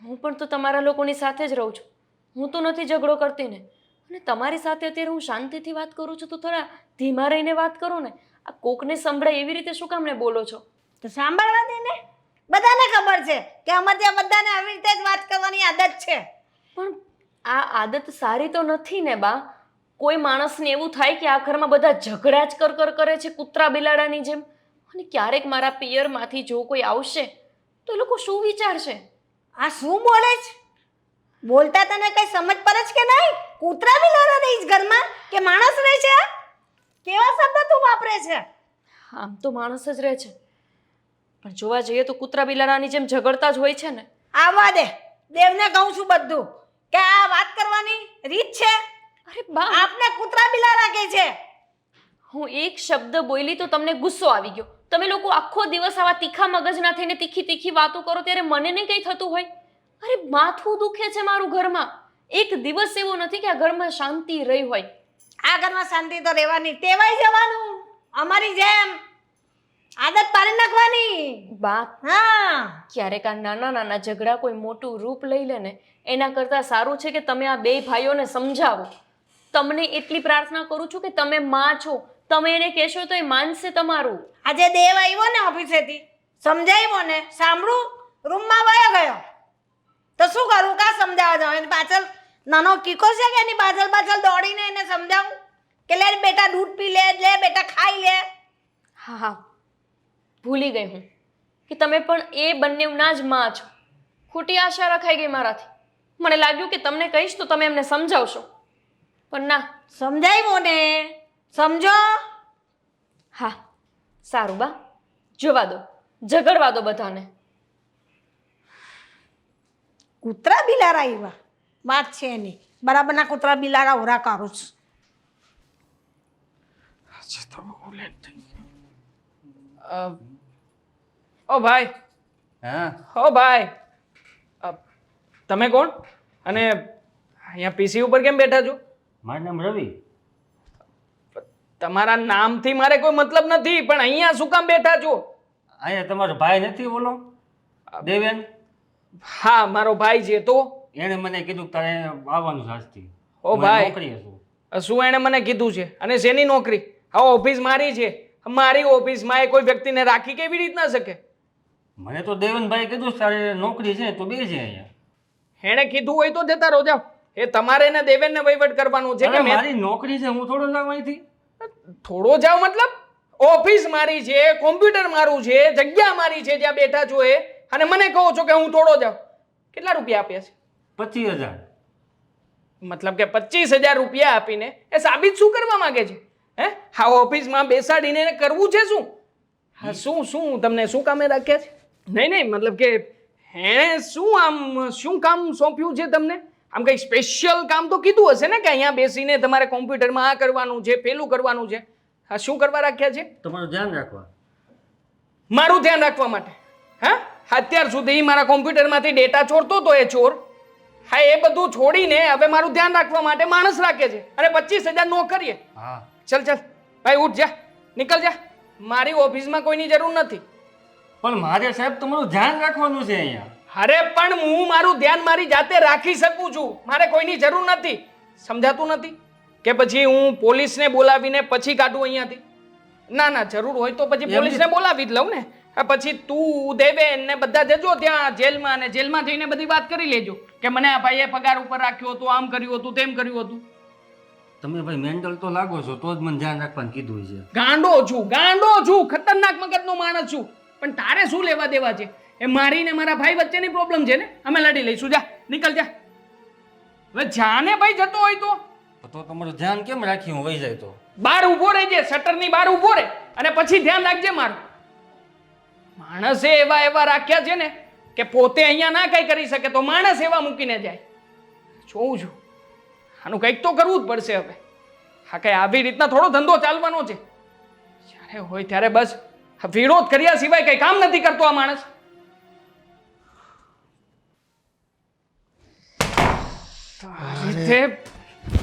હું પણ તો તમારા લોકોની સાથે જ રહું છું. હું તો નથી ઝઘડો કરતી ને. અને તમારી સાથે અત્યારે હું શાંતિથી વાત કરું છું તો થોડા ધીમા રહીને વાત કરો ને. આ કોકને સંભળાય એવી રીતે શું કામને બોલો છો? તો સાંભળવા દે ને. બધાને ખબર છે કે અમારે ત્યાં બધાને આવી રીતે જ વાત કરવાની આદત છે. પણ આ આદત સારી તો નથી ને બા. કોઈ માણસને એવું થાય કે આ ઘરમાં બધા ઝઘડા જ કર કરે છે કૂતરા બિલાડાની જેમ. અને ક્યારેક મારા પિયરમાંથી જો કોઈ આવશે તો એ લોકો શું વિચારશે? આ શું બોલે છે? બોલતા તને કઈ સમજ પડે છે કે નહીં? કૂતરા બિલાડા રહીશ ઘરમાં કે માણસ રહે છે? કેવા શબ્દ તું વાપરે છે? આમ તો માણસ જ રહે છે પણ જોવા જઈએ તો કૂતરા બિલાડાની જેમ ઝઘડતા જ હોય છે ને. આવવા દે. દેવને કહું છું બધું કે આ વાત કરવાની રીત છે. અરે બા આપને કૂતરા બિલાડા કહે છે. હું એક શબ્દ બોલી તો તમને ગુસ્સો આવી ગયો. તમે લોકો આખો દિવસ આવા તીખા મગજના થઈને તીખી તીખી વાતો કરો ત્યારે મને નહીં કંઈ થતું હોય? અરે માથું દુખે છે મારું ઘરમાં. એક દિવસ એવો નથી કે આ ઘરમાં શાંતિ રહી હોય. આ ઘરમાં શાંતિ તો રહેવાની. ટેવાઈ જવાનું અમારી જેમ. આદત પાડી નાખવાની. બા હા, ક્યારેક આ નાના નાના ઝઘડા કોઈ મોટું રૂપ લઈ લે ને એના કરતાં સારું છે કે તમે આ બે ભાઈઓને સમજાવો. તમને એટલી પ્રાર્થના કરું છું કે તમે માં છો, તમે એને કહેશો તો એ માનશે તમારું. આજે દેવ આવ્યો ને ઓફિસેથી, સમજાવ્યો ને, સાંભળું, રૂમમાં વયો ગયો. તો શું કરું? કા સમજાવવા જાવ? એની પાછળ નાનો કીકો છે કે એની પાછળ દોડીને એને સમજાવું કે લે બેટા દૂધ પી લે, લે બેટા ખાઈ લે. હા હા, ભૂલી ગઈ હું કે તમે પણ એ બંનેના જ માં છો. ખોટી આશા રખાઈ ગઈ મારાથી. મને લાગ્યું કે તમને કહીશ તો તમે એમને સમજાવશો, પણ ના. સમજાવ્યો ને, સમજો. હા સારું બા, જોવા દો, ઝઘડવા દો બધાને. કૂતરા બિલારા આવ્યા, વાત છે એની. બરાબરના કૂતરા બિલારા ઓરા કરું છું. ઓ ભાઈ, હા ઓ ભાઈ, તમે કોણ અને અહીંયા પીસી ઉપર કેમ બેઠા છો? મારું નામ રવિ. તમારા નામથી મારે કોઈ મતલબ નથી, પણ અહીંયા શું કામ બેઠા છો? અહીંયા તમારો ભાઈ નથી બોલો દેવેન? હા મારો ભાઈ છે. તો એણે મને કીધું કે તારે આવવાનું છે આજથી. ઓ મારી ભાઈ, નોકરી હતું. શું એણે મને કીધું છે? અને શેની નોકરી? હા ઓફિસ મારી છે. મારી ઓફિસમાં એ કોઈ વ્યક્તિને રાખી કેવી રીતના શકે? મને તો દેવનભાઈ કીધું કે તારે નોકરી છે તો બે છે અહીંયા. એણે કીધું હોય તો જતા રહો, જાઓ. એ તમારે ને દેવેનને વહીવટ કરવાનું છે કે અરે મેં? મારી નોકરી છે, હું થોડો જાઉં અહીંથી? થોડો જાવ મતલબ? ઓફિસ મારી છે, કોમ્પ્યુટર મારું છે, જગ્યા મારી છે જ્યાં બેઠા છો એ, અને મને કહો છો કે હું થોડો જાઉં. કેટલા રૂપિયા આપ્યા છે? 25,000. મતલબ કે 25,000 રૂપિયા આપીને એ સાબિત શું કરવા માંગે છે? હે, હા ઓફિસમાં બેસાડીને એને કરવું છે શું? હા શું તમને શું કામે રાખ્યા છે? નહીં મતલબ કે એણે શું કામ સોંપ્યું છે તમને? આમ કંઈ સ્પેશિયલ કામ તો કીધું હશે ને કે અહીંયા બેસીને તમારે કોમ્પ્યુટરમાં આ કરવાનું છે, પેલું કરવાનું છે. હા શું કરવા રાખ્યા છે? તમારું ધ્યાન રાખવા. મારું ધ્યાન રાખવા માટે? હા, અત્યાર સુધી મારા કોમ્પ્યુટરમાંથી ડેટા ચોરતો તો એ ચોર. હા એ બધું છોડીને હવે મારું ધ્યાન રાખવા માટે માણસ રાખે છે, અને 25,000 નોકરીએ. હા ચલ ભાઈ ઉઠ, જા, નીકળ જા. મારી ઓફિસમાં કોઈની જરૂર નથી. પણ મારે સાહેબ તમારું ધ્યાન રાખવાનું છે અહીંયા. અરે પણ હું મારું ધ્યાન મારી જાતે રાખી શકું છું, મારે કોઈની જરૂર નથી. સમજાતું નથી કે પછી હું પોલીસને બોલાવીને પછી કાઢું અહીંયાથી? ના જરૂર હોય તો પછી પોલીસને બોલાવી જ લઉં ને. પછી તું દેવેન ને બધા જજો ત્યાં જેલમાં, અને જેલમાં જઈને બધી વાત કરી લેજો કે મને આ ભાઈએ પગાર ઉપર રાખ્યો હતો, આમ કર્યું હતું, તેમ કર્યું હતું. તમે ભાઈ મેન્ટલ તો લાગો છો, તો જ મને ધ્યાન રાખવાનું કીધું છે. ગાંડો છું, ખતરનાક મગજનો માણસ છું, પણ તારે શું લેવા દેવા છે? એ મારી ને મારા ભાઈ વચ્ચેની પ્રોબ્લેમ છે ને, અમે લડી લઈશું. જા, નીકળ જા. હવે જાને ભાઈ જતો હોય તો તમારું ધ્યાન કેમ રાખ્યું હું વહી જાય તો? બહાર ઊભો રહેજે, શટરની બહાર ઊભો રહે, અને પછી ધ્યાન રાખજે મારું. માણસે એવા રાખ્યા છે ને કે પોતે અહીંયા ના કઈ કરી શકે તો માણસ એવા મૂકીને જાય. જોઉં છું, આનું કંઈક તો કરવું જ પડશે હવે. હા કઈ આવી રીતના થોડો ધંધો ચાલવાનો છે? જ્યારે હોય ત્યારે બસ વિરોધ કર્યા સિવાય કઈ કામ નથી કરતો આ માણસ.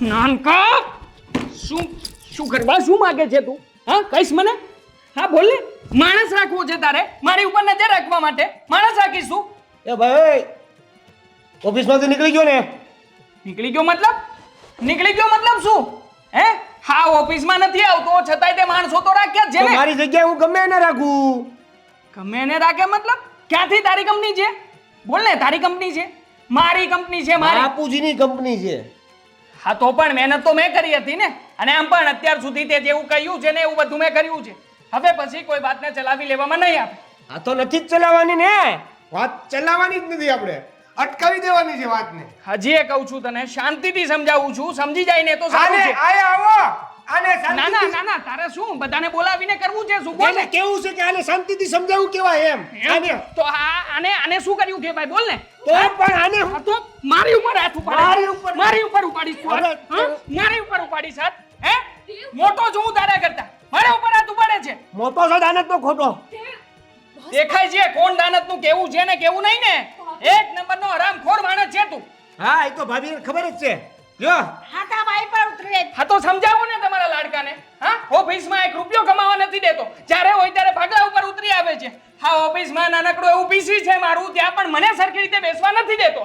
નાનકા, શું કરવા શું માંગે છે તું? હા કઈશ મને? હા બોલ ને. માણસ રાખવો છે તારે મારી ઉપર નજર રાખવા માટે? માણસ રાખીશું? એ ભાઈ ઓફિસમાંથી નીકળી ગયો ને? નીકળી ગયો મતલબ? નીકળી ગયો મતલબ શું? હે, હા ઓફિસમાં નથી આવતો છતાંય તે માણસો તો રાખ્યા જ છે તો ને. મારી જગ્યાએ હું ગમે એને રાખું. ગમે એને રાખે મતલબ? ક્યાંથી તારી કંપની છે? બોલ ને, તારી કંપની છે? મારી કંપની છે, મારી. બાપુજીની કંપની છે. હા તો પણ મહેનત તો મેં કરી હતી ને, અને આમ પણ અત્યાર સુધી તે જેવું કહ્યું છે ને એવું બધું મેં કર્યું છે. હવે પછી કોઈ વાતને ચલાવી લેવામાં નહીં આવે. આ તો નથી જ ચલાવવાની ને, વાત ચલાવવાની જ નથી, આપણે અટકાવી દેવાની છે વાતને. હજી એ કહું છું તને, શાંતિથી સમજાવું છું, સમજી જાય ને તો સારું છે. આને આવો આને ના તારે શું બધાને બોલાવીને કરવું છે? શું બોલ ને. કેવું છે કે આને શાંતિથી સમજાવવું કેવાય એમ? આને તો આને શું કર્યું કે ભાઈ? બોલ ને. તો પણ આને હા તો મારી ઉપર હાથ ઉપાડી, મારી ઉપર ઉપાડીશ તું હાથ? અરે, હા? મારી ઉપર ઉપાડીશ હાથ? હે, મોટો છું હું તારા કરતા, મારા ઉપર હાથ ઉપાડે છે? મોટો છો દાનત નો ખોટો. દેખાય છે કોણ દાનત નું કેવું છે ને કેવું નહીં ને. એક નંબરનો હરામખોર માણસ છે તું. હા એ તો ભાભીને ખબર જ છે. લ્યો હા તા ભાઈ પર ઉતરે. હા તો સમજાવો ને તમારા લાડકાને. હા ઓફિસમાં 1 રૂપિયો કમાવા નથી દેતો, જ્યારે હોય ત્યારે ભાગલા ઉપર ઉતરી આવે છે. હા ઓફિસમાં નાનકડું એવું પીસી છે મારું, ત્યાં પણ મને સરખી રીતે બેસવા નથી દેતો.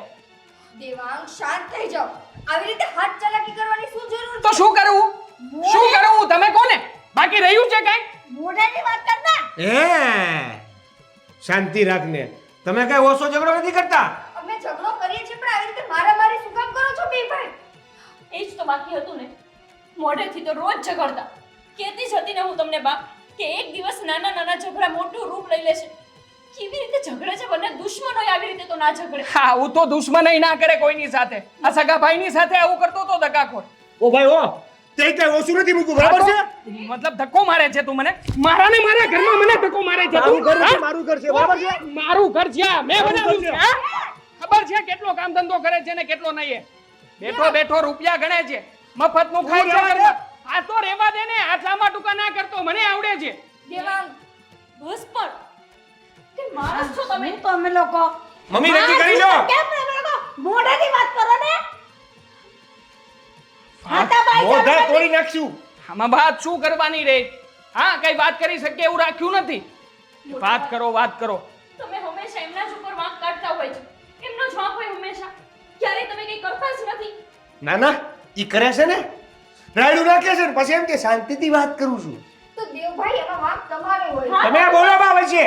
દેવાંગ શાંત થઈ જાઓ. આવી રીતે હાથ ચલાકી કરવાની શું જરૂર તો શું કરવું? તમે કોને? બાકી રહ્યું છે કઈ? મોઢાની વાત કર ને. હે શાંતિ રાખને. તમે કઈ ઓછો ઝઘડો નથી કરતા. અમે ઝઘડો કરીએ છીએ પણ આવી રીતે મારામારી શું કામ કરો છો બે ભાઈ? એ જ તો બાકી હતું ને. મોઢેથી તો રોજ ઝઘડતા. કહેતી જ હતી ને હું તમને બા કે એક દિવસ નાના નાના ઝઘડા મોટું રૂપ લઈ લેશે. કેવી રીતે ઝઘડે છે બંને દુશ્મન હોય આવી રીતે તો ના ઝઘડે. હા હું તો દુશ્મનાઈ ના કરે કોઈની સાથે. આ સગા ભાઈની સાથે આવું કરતો તો દગાખોર. ઓ ભાઈ ઓ તે કઈ ઓછું નથી મૂક્યું બરાબર છે. મતલબ ધક્કો મારે છે તું મને? મારા ઘરમાં મને ધક્કો મારે છે તું? મારું ઘર છે બરાબર છે. મારું ઘર છે મેં બનાવ્યું છે હા? ખબર છે કેટલો કામ ધંધો કરે છે ને કેટલો નહીં. બેઠો બેઠો રૂપિયા ગણે છે, મફતનું ખાય છે ઘરમાં. આ તો રેવા દે ને, આટલામાં ટૂંકા ના કરતો, મને આવડે છે. દેવાંગ બસ પણ કે માણસ છો તમે. હું તો અમે લોકો મમ્મી નક્કી કરી લો. કેમ અમે લોકો મોઢાની વાત કરો ને? હાટા ભાઈ મોઢા તોડી નાખશું. આમાં વાત શું કરવાની રે? હા કઈ વાત કરી શકીએ એવું રાખ્યું નથી. વાત કરો. તમે હંમેશા એમના જ ઉપર વાંક કાઢતા હોય છો. એમનો જ વાંક હોય હંમેશા. ક્યારેય તમે કંઈ કરતા જ નથી. ના ના ઈ કરે છે ને, રાયડું નાખે છે ને પછી એમ કે શાંતિથી વાત કરું છું. તો દેવભાઈ એમાં વાંક તમારે હોય. તમે બોલો બા વચ્ચે.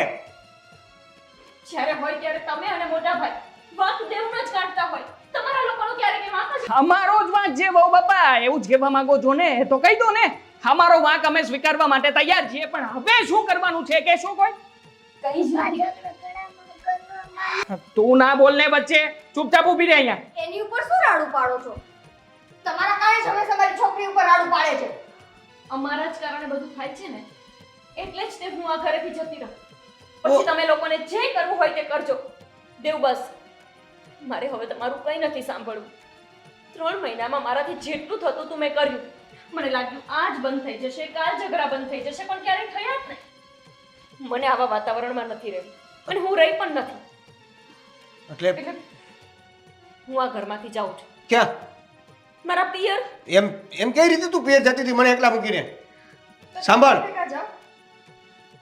જ્યારે હોય ત્યારે તમે અને મોટા ભાઈ વાંક દેવનો જ કાઢતા હોય. તમારા લોકોનો ક્યારે કે વાંક જ અમારો જ વાંક છે બહુ બાપા, એવું જ કહેવા માંગો છો ને તો કહી દો ને. અમારો વાંક અમે સ્વીકારવા માટે તૈયાર છીએ, પણ હવે શું કરવાનું છે કે શું કોઈ? કઈ જ નથી. તું ના બોલ ને વચ્ચે, ચૂપચાપ ઊભી રહે અહીંયા. એની ઉપર શું રાડું પાડો છો? તમારા કારણે જ હંમેશા મારી છોકરી ઉપર રાડું પાડે છે. અમારા જ કારણે બધું થાય છે ને, એટલે જ તે હું આ ઘરેથી જતી રહું. પછી તમે લોકોને જે કરવું હોય તે કરજો. દેવ બસ મારે હવે તમારું કંઈ નથી સાંભળવું. 3 મહિનામાં મારાથી જેટલું થતું હતું મેં કર્યું. મને લાગ્યું આજ બંધ થઈ જશે, કાલ ઝઘડા બંધ થઈ જશે, પણ ક્યારેય થયા જ નહીં. મને આવા વાતાવરણમાં નથી રહેવું અને હું રહી પણ નથી. એટલે એટલે હું આ ઘરમાંથી જાઉં છું ક્યાં? મારા પિયર. એમ કઈ રીતે તું પેર જતી હતી મને એકલા મૂકીને? સાંભળ, બેટા જાઓ.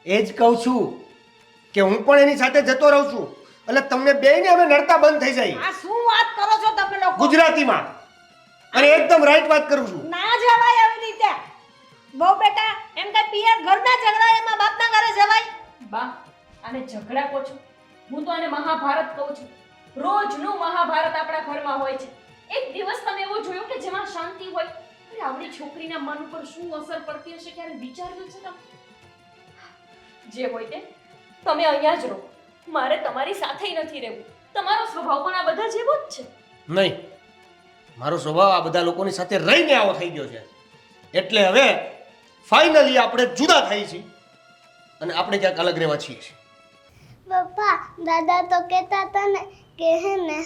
એ જ કહું છું કે હું પણ એની સાથે જતો રહું છું, એટલે તમને બેયને હવે નડતા બંધ થઈ જાય. આ શું વાત કરો છો તમે લોકો? ગુજરાતીમાં અને એકદમ રાઈટ વાત કરું છું. ના જવાય આવી રીતે. બહુ બેટા એમ કે પિયર ઘરના ઝઘડા એમાં બાપના ઘરે જવાય? બા આને ઝઘડા કહો છો? હું તો આને મહાભારત કહું છું. રોજનું મહાભારત આપણા ઘરમાં હોય છે. એક દિવસ તમે એવું જોયું કે જેમાં શાંતિ હોય? અરે આવડી છોકરીના મન ઉપર શું અસર પડતી હશે ક્યારે વિચાર્યું છે તમે? જે હોય તે તમે અહીંયા જ રહો. મારે તમારી સાથે નથી રહેવું. તમારો સ્વભાવ પણ આ બધા જેવો જ છે. નહીં, મારો સ્વભાવ આ બધા લોકોની સાથે રહીને આવો થઈ ગયો છે. એટલે હવે ફાઇનલી આપણે જુદા થઈ છીએ અને આપણે ક્યાંક અલગ રહેવા છીએ. પપ્પા દાદા તો કહેતા હતા ને કે હે ને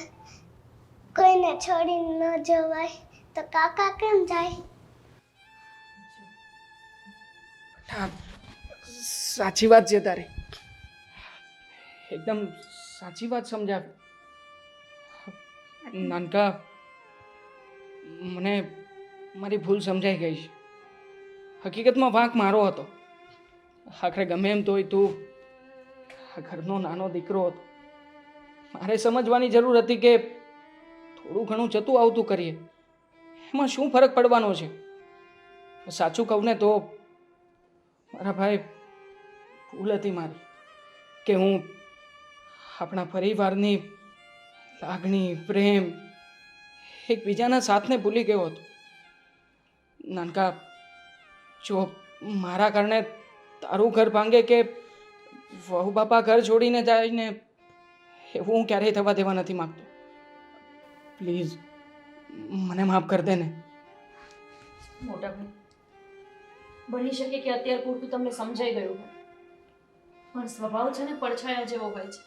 કોઈને છોડીને ન જવાય, તો કાકા કેમ જાય? સાચી વાત છે તારી, એકદમ સાચી વાત સમજાવી. નાનકા મને મારી ભૂલ સમજાઈ ગઈ છે. હકીકતમાં વાંક મારો હતો. આખરે ગમે એમ તોય તું આ ઘરનો નાનો દીકરો હતો. મારે સમજવાની જરૂર હતી કે થોડું ઘણું જતું આવતું કરીએ, એમાં શું ફરક પડવાનો છે. સાચું કહું ને તો મારા ભાઈ ભૂલ હતી મારી કે હું આપણા પરિવારની લાગણી, પ્રેમ, એકબીજાના સાથને ભૂલી ગયો હતો. નાનકા, જો મારા કારણે તારું ઘર ભાંગે કે વહુ બાપા ઘર છોડીને જાય ને, એવું હું ક્યારેય થવા દેવા નથી માંગતો. પ્લીઝ મને માફ કરી દે ને. મોટા ભાઈ બની શકે કે અત્યાર પૂરતું તમને સમજાઈ ગયું હોય, પણ સ્વભાવ છે ને પડછાયા જેવો હોય છે.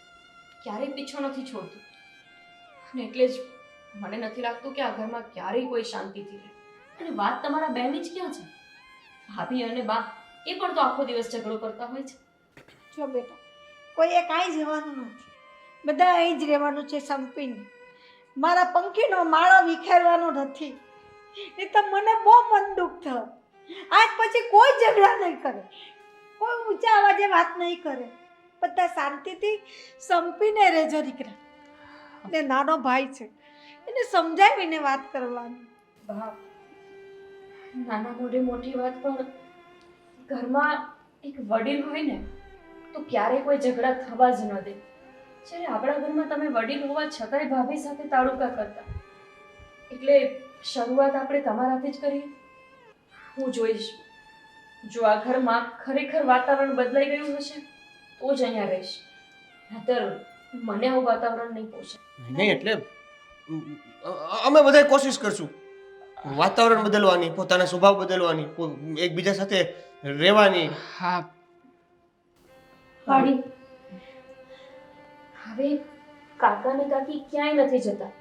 ક્યારેય પીછો નથી છોડતું અને એટલે જ મને નથી લાગતું કે આ ઘરમાં ક્યારેય કોઈ શાંતિથી રહે. અને વાત તમારા બહેનની જ ક્યાં છે? ભાભી અને બા એ પણ તો આખો દિવસ ઝઘડો કરતા હોય છે. જો બેટા કોઈએ કાંઈ જવાનું નથી, બધા અહીં જ રહેવાનું છે સંપીને. મારા પંખીનો માળો વિખેરવાનો નથી, નહીં તો મને બહુ મન દુઃખ થયો. આજ પછી કોઈ ઝઘડા નહીં કરે, કોઈ ઊંચા અવાજે વાત નહીં કરે. બધા શાંતિથી સંપીને રહેજો દીકરા. ને નાનો ભાઈ છે, એને સમજાવીને વાત કરવાની. બા નાના મોઢે મોટી વાત પણ ઘરમાં એક વડીલ હોય ને તો ક્યારેય કોઈ ઝઘડા થવા જ ન દે. જ્યારે આપણા ઘરમાં તમે વડીલ હોવા છતાંય ભાભી સાથે તાળુકા કરતા, એટલે શરૂઆત આપણે તમારાથી જ કરીએ. હું જોઈશ, જો આ ઘરમાં ખરેખર વાતાવરણ બદલાઈ ગયું હશે તો જ અહીંયા રહીશ, નહીતર મને આવું વાતાવરણ નહીં પોષાય. નહીં એટલે અમે બધા કોશિશ કરશું વાતાવરણ બદલવાની, પોતાના સ્વભાવ બદલવાની, એકબીજા સાથે રહેવાની. હા પાડી, હવે કાકા ને કાકી ક્યાંય નથી જતા,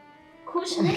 ખુશ ને?